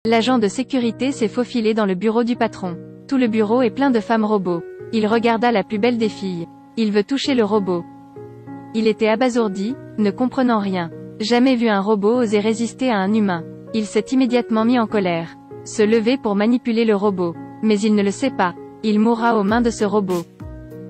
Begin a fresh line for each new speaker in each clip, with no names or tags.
L'agent de sécurité s'est faufilé dans le bureau du patron. Tout le bureau est plein de femmes robots. Il regarda la plus belle des filles. Il veut toucher le robot. Il était abasourdi, ne comprenant rien. Jamais vu un robot oser résister à un humain. Il s'est immédiatement mis en colère. Se lever pour manipuler le robot. Mais il ne le sait pas. Il mourra aux mains de ce robot.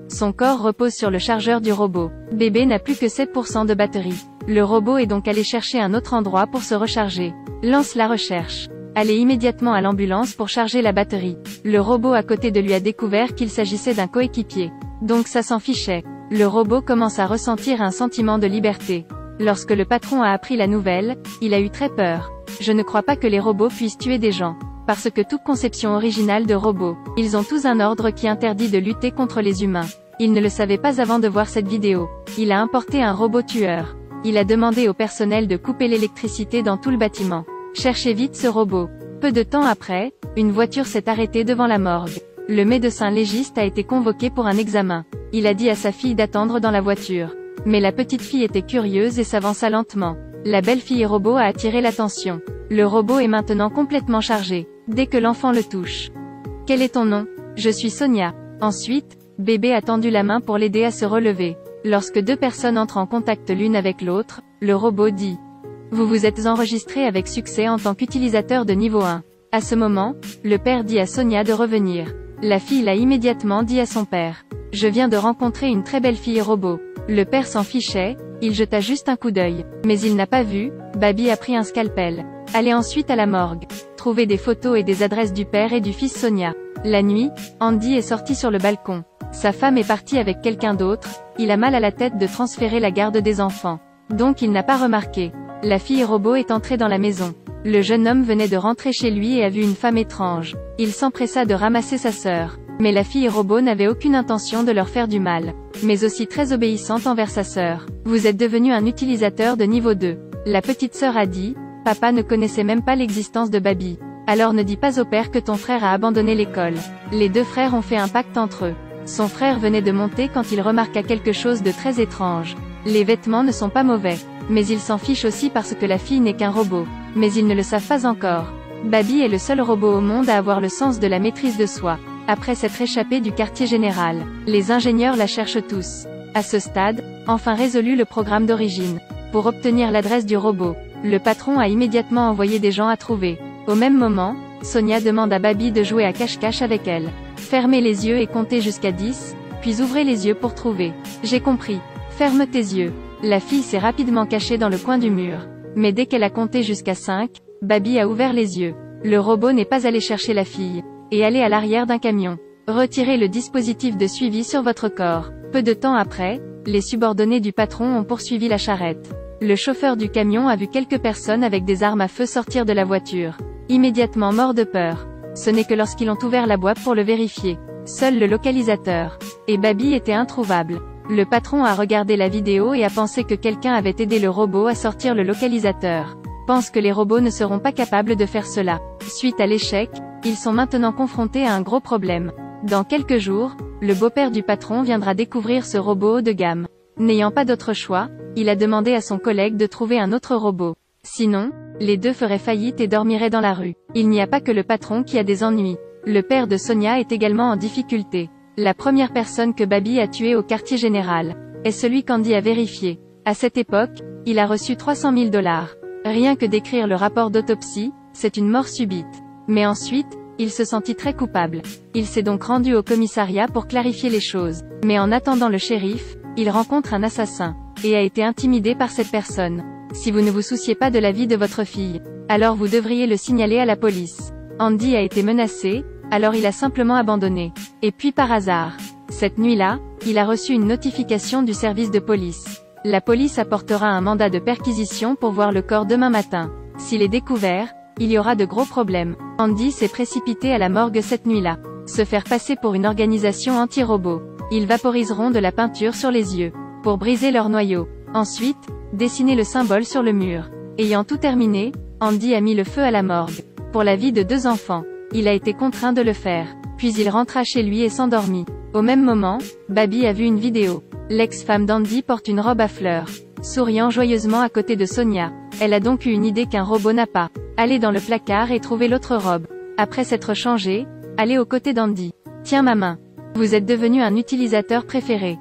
Son corps repose sur le chargeur du robot. Bébé n'a plus que 7% de batterie. Le robot est donc allé chercher un autre endroit pour se recharger. Lance la recherche. Allez immédiatement à l'ambulance pour charger la batterie. Le robot à côté de lui a découvert qu'il s'agissait d'un coéquipier. Donc ça s'en fichait. Le robot commence à ressentir un sentiment de liberté. Lorsque le patron a appris la nouvelle, il a eu très peur. Je ne crois pas que les robots puissent tuer des gens. Parce que toute conception originale de robots, ils ont tous un ordre qui interdit de lutter contre les humains. Il ne le savait pas avant de voir cette vidéo. Il a importé un robot tueur. Il a demandé au personnel de couper l'électricité dans tout le bâtiment. Cherchez vite ce robot. Peu de temps après, une voiture s'est arrêtée devant la morgue. Le médecin légiste a été convoqué pour un examen. Il a dit à sa fille d'attendre dans la voiture. Mais la petite fille était curieuse et s'avança lentement. La belle fille robot a attiré l'attention. Le robot est maintenant complètement chargé. Dès que l'enfant le touche. Quel est ton nom? Je suis Sonia. Ensuite, bébé a tendu la main pour l'aider à se relever. Lorsque deux personnes entrent en contact l'une avec l'autre, le robot dit: vous vous êtes enregistré avec succès en tant qu'utilisateur de niveau 1. À ce moment, le père dit à Sonia de revenir. La fille l'a immédiatement dit à son père. Je viens de rencontrer une très belle fille robot. Le père s'en fichait, il jeta juste un coup d'œil. Mais il n'a pas vu, Baby a pris un scalpel. Allez ensuite à la morgue. Trouver des photos et des adresses du père et du fils Sonia. La nuit, Andy est sorti sur le balcon. Sa femme est partie avec quelqu'un d'autre, il a mal à la tête de transférer la garde des enfants. Donc il n'a pas remarqué. La fille robot est entrée dans la maison. Le jeune homme venait de rentrer chez lui et a vu une femme étrange. Il s'empressa de ramasser sa sœur. Mais la fille robot n'avait aucune intention de leur faire du mal. Mais aussi très obéissante envers sa sœur. Vous êtes devenu un utilisateur de niveau 2. La petite sœur a dit, papa ne connaissait même pas l'existence de Baby. Alors ne dis pas au père que ton frère a abandonné l'école. Les deux frères ont fait un pacte entre eux. Son frère venait de monter quand il remarqua quelque chose de très étrange. Les vêtements ne sont pas mauvais. Mais il s'en fiche aussi parce que la fille n'est qu'un robot. Mais ils ne le savent pas encore. Baby est le seul robot au monde à avoir le sens de la maîtrise de soi. Après s'être échappé du quartier général, les ingénieurs la cherchent tous. À ce stade, enfin résolu le programme d'origine. Pour obtenir l'adresse du robot, le patron a immédiatement envoyé des gens à trouver. Au même moment, Sonia demande à Baby de jouer à cache-cache avec elle. Fermez les yeux et comptez jusqu'à 10, puis ouvrez les yeux pour trouver. J'ai compris. Ferme tes yeux. La fille s'est rapidement cachée dans le coin du mur. Mais dès qu'elle a compté jusqu'à 5, Baby a ouvert les yeux. Le robot n'est pas allé chercher la fille. Et aller à l'arrière d'un camion. Retirez le dispositif de suivi sur votre corps. Peu de temps après, les subordonnés du patron ont poursuivi la charrette. Le chauffeur du camion a vu quelques personnes avec des armes à feu sortir de la voiture. Immédiatement mort de peur. Ce n'est que lorsqu'ils ont ouvert la boîte pour le vérifier. Seul le localisateur. Et Baby était introuvable. Le patron a regardé la vidéo et a pensé que quelqu'un avait aidé le robot à sortir le localisateur. Pense que les robots ne seront pas capables de faire cela. Suite à l'échec, ils sont maintenant confrontés à un gros problème. Dans quelques jours, le beau-père du patron viendra découvrir ce robot haut de gamme. N'ayant pas d'autre choix, il a demandé à son collègue de trouver un autre robot. Sinon, les deux feraient faillite et dormiraient dans la rue. Il n'y a pas que le patron qui a des ennuis. Le père de Sonia est également en difficulté. La première personne que Baby a tuée au quartier général est celui qu'Andy a vérifié. À cette époque, il a reçu 300 000 $. Rien que d'écrire le rapport d'autopsie, c'est une mort subite. Mais ensuite, il se sentit très coupable. Il s'est donc rendu au commissariat pour clarifier les choses. Mais en attendant le shérif, il rencontre un assassin, et a été intimidé par cette personne. Si vous ne vous souciez pas de la vie de votre fille, alors vous devriez le signaler à la police. Andy a été menacé, alors il a simplement abandonné. Et puis par hasard, cette nuit-là, il a reçu une notification du service de police. La police apportera un mandat de perquisition pour voir le corps demain matin. S'il est découvert, il y aura de gros problèmes. Andy s'est précipité à la morgue cette nuit-là. Se faire passer pour une organisation anti-robot. Ils vaporiseront de la peinture sur les yeux, pour briser leur noyau. Ensuite, dessiner le symbole sur le mur. Ayant tout terminé, Andy a mis le feu à la morgue. Pour la vie de 2 enfants. Il a été contraint de le faire. Puis il rentra chez lui et s'endormit. Au même moment, Baby a vu une vidéo. L'ex-femme d'Andy porte une robe à fleurs, souriant joyeusement à côté de Sonia. Elle a donc eu une idée qu'un robot n'a pas. Allez dans le placard et trouvez l'autre robe. Après s'être changé, allez aux côtés d'Andy. Tiens ma main. Vous êtes devenu un utilisateur préféré.